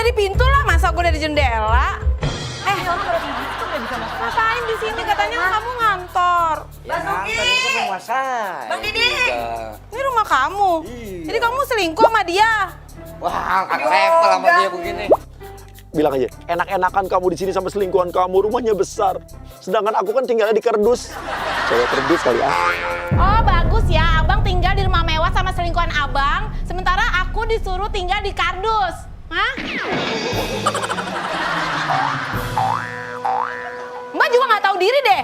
dari pintu lah, masa gue dari jendela? Ngapain di sini? Katanya kamu ngantor. Ya ngantor itu rumah saya. Bang Didi. Ini rumah kamu. Iya. Jadi kamu selingkuh sama dia? Wah, kagak level sama dia begini. Bilang aja, enak-enakan kamu di sini sama selingkuhan kamu, rumahnya besar. Sedangkan aku kan tinggalnya di kardus. Cewek kardus kali ah. Oh bagus ya, abang tinggal di rumah mewah sama selingkuhan abang, sementara aku disuruh tinggal di kardus. Hah? Mbak juga nggak tahu diri deh.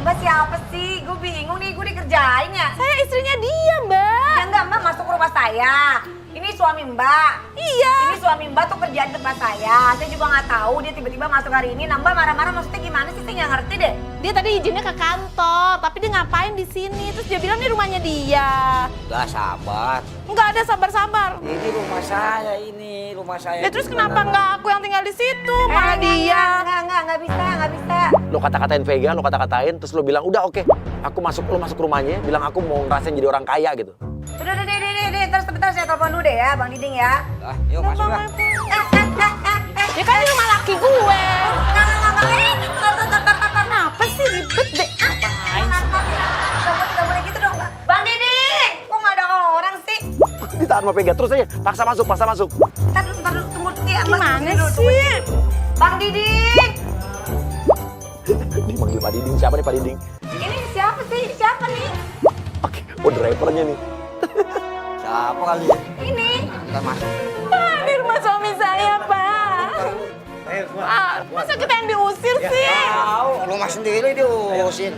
Mbak siapa sih? Gue bingung nih, gue dikerjain ya. Saya istrinya dia, Mbak. Ya enggak, Mbak masuk ke rumah saya. Ini suami Mbak. Iya. Ini suami Mbak tuh kerja di tempat saya. Saya juga nggak tahu dia tiba-tiba masuk hari ini. Nah, Mbak marah-marah maksudnya gimana sih? Saya nggak ngerti deh. Dia tadi izinnya ke kantor, tapi dia ngapain di sini? Terus dia bilang ini rumahnya dia. Udah sabar. Nggak ada sabar-sabar. Ini rumah saya ini, rumah saya. Ya terus kenapa nggak aku yang tinggal di situ, malah dia? Nggak bisa. Lo kata-katain Vega, lo kata-katain, terus lo bilang, udah oke, aku masuk, lo masuk rumahnya, bilang aku mau ngerasain jadi orang kaya gitu. Udah, terus sebentar saya telepon dulu deh ya, Bang Diding ya. Ah, yuk masuk lah. Ya kan ini rumah laki gue. Nggak. Kenapa sih ribet deh? Nggak boleh gitu dong, Mbak. Bang Diding, kok nggak ada orang sih? Ditahan sama Vega, terus aja, paksa masuk. Ntar dulu, tunggu ya. Mbak. Gimana Tunggu sih? dulu. Bang Diding, Dipanggil Pak Diding, siapa nih Pak Diding? ini siapa sih? Siapa nih? Oke, oh drivernya nih. Siapa kali ya? Ini. Kita masuk. Pak, di rumah suami saya, Pak. Masa kita yang diusir sih? Tahu, rumah sendiri diurusin.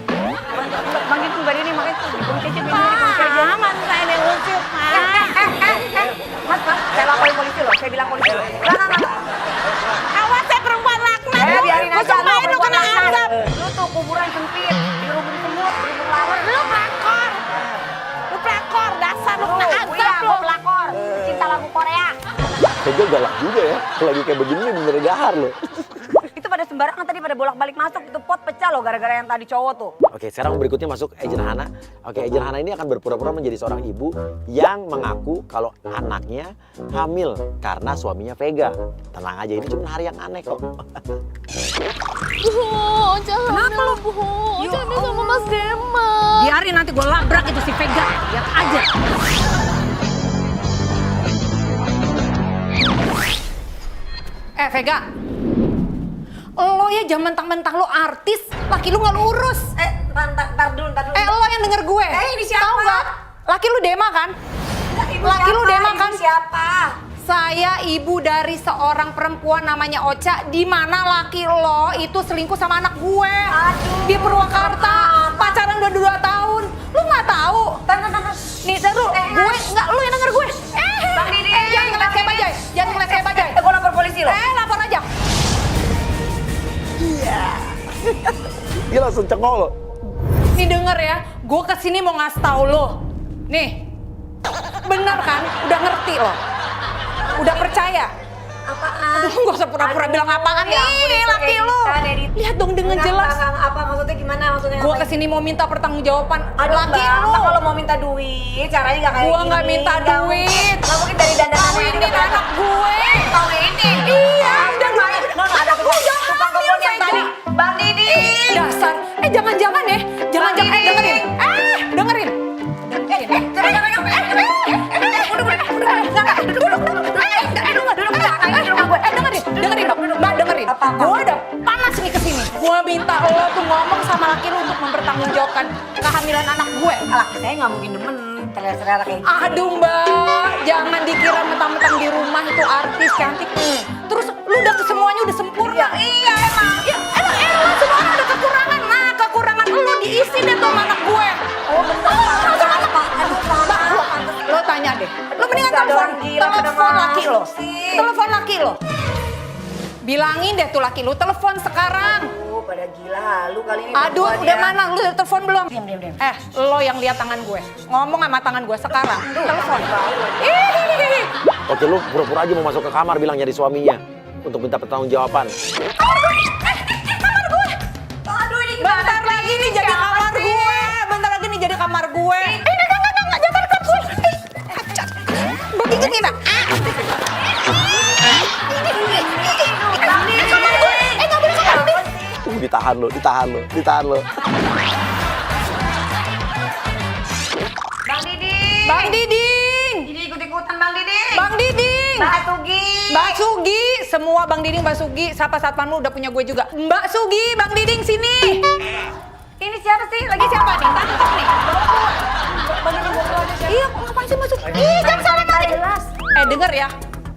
Bang Diding, Mbak Diding, makanya tuh dikunci aja, Pak, mantu saya yang diusir, Pak. Mas, saya laporin polisi loh, saya bilang polisi loh. Nggak. Awas saya perempuan laknat. Biarin Gua aja sumpahin lu kena azab. Lu tuh kuburan sempit, dirubung semut, dirubung lawan. Lu pelakor. Lu pelakor, dasar lu kena azab Iya, lu. gue pelakor. Cinta lagu Korea. Vega galak juga ya, lagi kayak begini bener gahar lo. Itu pada sembarangan tadi pada bolak-balik masuk, itu pot pecah loh gara-gara yang tadi cowok tuh. Oke, sekarang berikutnya masuk Agent Hana. Oke, Agent Hana ini akan berpura-pura menjadi seorang ibu yang mengaku kalau anaknya hamil karena suaminya Vega. Tenang aja, ini cuma hari yang aneh kok. Jangan lu, Bu. Jangan sama Mas Dema. Biarin nanti gue labrak itu si Vega, lihat aja. Vega, lo ya jangan mentang-mentang lo artis, laki lu nggak lurus. Ntar dulu. Lo yang denger gue. Ini siapa? Tahu nggak? Laki lu Dema kan? Laki lu Dema kan? Siapa? Saya ibu dari seorang perempuan namanya Ocha, di mana laki lo itu selingkuh sama anak gue. Aduh. Di Purwakarta, pacaran udah 2 tahun. Lu nggak tahu? Nih, taruh. Gue nggak, lu yang denger gue. Bang Didi, jangan ngeles kayak bajai. Jangan ngeles kayak bajai. Gue lapor polisi lo. Lapor aja. Dia langsung cengol lo. Nih denger ya, gue kesini mau ngasih tau lo. Nih, bener kan? Udah ngerti lo? Udah percaya? Apaan? Aduh, gak usah pura-pura bilang apaan nih, laki lo. Lihat dong dengan jelas. Apa maksudnya gimana maksudnya? Gue kesini mau minta pertanggungjawaban laki Bang, lo. kalau mau minta duit, caranya nggak kayak Gue gini. nggak minta duit. Nggak mungkin dari dandanan Kawinin anak gue. Kawinin? Iya, udah main. Ada tukang kebun yang tadi. Bang Didi. Dasar. Jangan-jangan ya. Jangan-jangan. Dengerin. Dengerin. Dengerin dong, Mbak dengerin. Gue udah panas nih kesini. Gue minta lo tuh ngomong sama laki lo untuk mempertanggungjawabkan kehamilan anak gue. Laki saya nggak mungkin demen terlihat kayak gitu. Aduh Mbak, jangan dikira mentang-mentang di rumah itu artis cantik. Terus lu udah semuanya udah sempurna. Iya emang. Ya emang semuanya ada kekurangan. Nah kekurangan lu diisi deh tuh sama anak gue. Oh bener. Lo tanya deh. Lo mendingan telepon laki lo. Telepon laki lo. Bilangin deh tuh laki lu, telepon sekarang. Pada gila, lu kali ini. Aduh, udah mana? Lu udah telepon belum? Diam. Lo yang lihat tangan gue. Ngomong sama tangan gue sekarang. Telepon. Oke, lu pura-pura aja mau masuk ke kamar bilang nyari suaminya untuk minta pertanggungjawaban. Kamar gue. Aduh, ini bentar lagi nih jadi kamar gue. Bentar lagi nih jadi kamar gue. Enggak, jangan dekat gue. Gue gigit nih, Mbak. ditahan lo. Bang Diding. Bang Diding. Ini ikut-ikutan Bang Diding. Bang Diding. Mbak Sugi. Mbak Sugi, semua Bang Diding, Mbak Sugi, siapa satpam lu udah punya gue juga. Mbak Sugi, Bang Diding sini. Ini siapa sih? Lagi siapa nih? Tangkap nih. Bang Diding bawa keluar aja. Iya, ngapain sih masuk? Ih, jangan salah tarik. Jelas. Denger ya.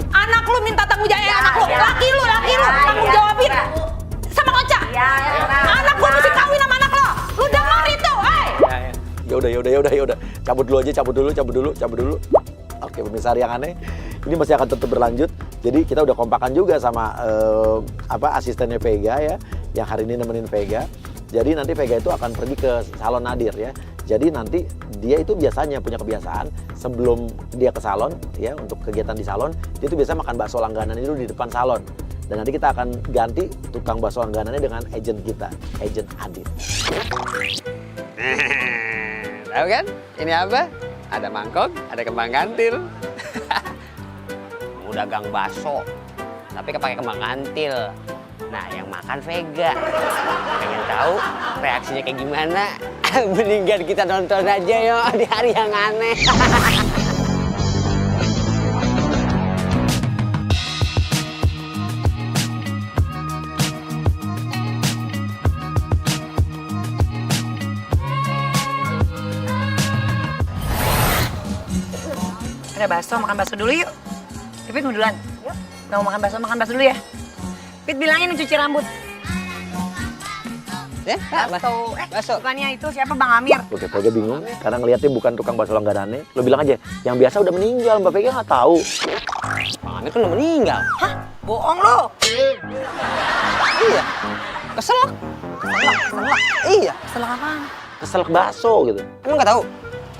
Anak lu minta tanggung jawab, anak lu. Ya. Laki lu, tanggung jawabin. Sama Ocha. Ya. Anak gua mesti kawin sama anak lo. Lu denger itu, Ya udah. Cabut dulu. Oke, pemirsa yang aneh. Ini masih akan tetap berlanjut. Jadi kita udah kompakan juga sama asistennya Vega ya, yang hari ini nemenin Vega. Jadi nanti Vega itu akan pergi ke salon Nadir ya. Jadi nanti dia itu biasanya punya kebiasaan sebelum dia ke salon ya, untuk kegiatan di salon, dia itu biasa makan bakso langganan itu di depan salon. Dan nanti kita akan ganti tukang bakso langganannya dengan agent kita, agent Adit. Tahu kan? Ini apa? Ada mangkok, ada kembang kantil. Mau dagang bakso, tapi kepake kembang kantil. Nah, yang makan Vega. Pengen tahu reaksinya kayak gimana? Mendingan kita nonton aja yo di hari yang aneh. Ada bakso, makan bakso dulu yuk. Pipit mau duluan. Nggak mau makan bakso dulu ya. Pit bilangin cuci rambut. Ya, Bakso. bakso. Bukannya itu siapa Bang Amir? Oke, Vega bingung karena ngelihatnya bukan tukang bakso langganannya. Lo bilang aja, yang biasa udah meninggal, Mbak Vega nggak tahu. Bang Amir kan udah meninggal. Hah? Bohong lo. Iya. Keselak. Iya. Keselak apaan? Keselak bakso gitu. Emang nggak tahu?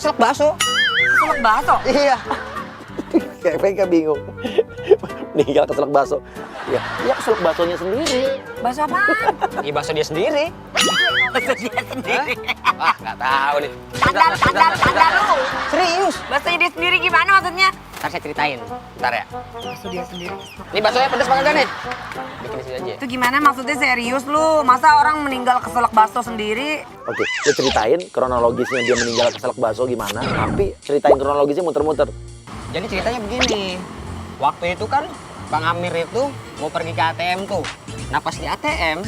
Keselak bakso. Keselak bakso? Iya. Kayak Vega bingung. Meninggal keselak bakso. Ya keselak baksonya sendiri. Bakso apaan? Iya, bakso dia sendiri. Bakso dia sendiri. Wah, nggak tahu nih. Sadar lu. Serius. Bakso dia sendiri gimana maksudnya? Ntar saya ceritain. Ntar ya. Bakso dia sendiri. Ini baksonya pedes banget kan nih? Bikin di sini aja. Itu gimana maksudnya serius lu? Masa orang meninggal keselak bakso sendiri? Oke, dia ceritain kronologisnya dia meninggal keselak bakso gimana, tapi ceritain kronologisnya muter-muter. Jadi ceritanya begini. Waktu itu kan Bang Amir itu mau pergi ke ATM tuh. Nah pas di ATM,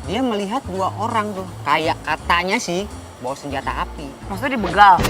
dia melihat dua orang tuh. Kayak katanya sih bawa senjata api. Maksudnya dibegal?